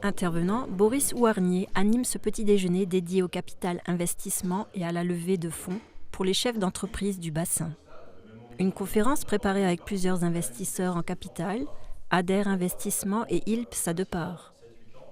Intervenant, Boris Ouarnier anime ce petit déjeuner dédié au capital investissement et à la levée de fonds pour les chefs d'entreprise du bassin. Une conférence préparée avec plusieurs investisseurs en capital, Adair Investissement et ILPS à deux parts.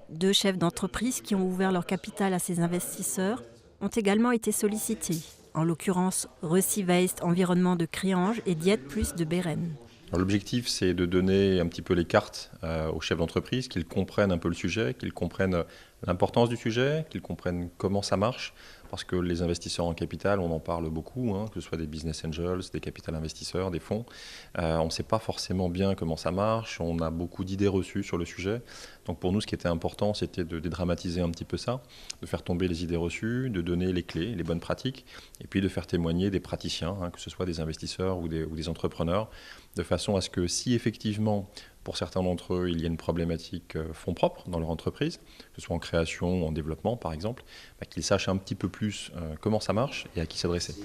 Deux chefs d'entreprise qui ont ouvert leur capital à ces investisseurs ont également été sollicités, en l'occurrence Reci-Waste Environnement de Criange et Diète Plus de Bérennes. Alors, l'objectif, c'est de donner un petit peu les cartes aux chefs d'entreprise, qu'ils comprennent un peu le sujet, qu'ils comprennent l'importance du sujet, qu'ils comprennent comment ça marche, parce que les investisseurs en capital, on en parle beaucoup, que ce soit des business angels, des capital investisseurs, des fonds. On ne sait pas forcément bien comment ça marche, on a beaucoup d'idées reçues sur le sujet. Donc pour nous, ce qui était important, c'était de dédramatiser un petit peu ça, de faire tomber les idées reçues, de donner les clés, les bonnes pratiques, et puis de faire témoigner des praticiens, que ce soit des investisseurs ou des entrepreneurs, de façon à ce que si effectivement, pour certains d'entre eux, il y a une problématique fonds propres dans leur entreprise, que ce soit en création ou en développement par exemple, qu'ils sachent un petit peu plus comment ça marche et à qui s'adresser.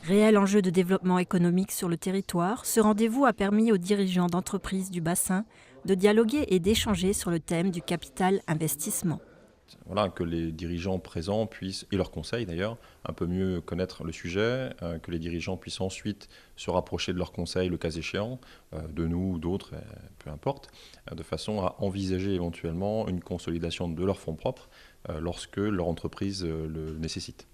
Réel enjeu de développement économique sur le territoire, ce rendez-vous a permis aux dirigeants d'entreprises du bassin de dialoguer et d'échanger sur le thème du capital investissement. Voilà, que les dirigeants présents puissent, et leurs conseils d'ailleurs, un peu mieux connaître le sujet, que les dirigeants puissent ensuite se rapprocher de leurs conseils le cas échéant, de nous ou d'autres, peu importe, de façon à envisager éventuellement une consolidation de leurs fonds propres lorsque leur entreprise le nécessite.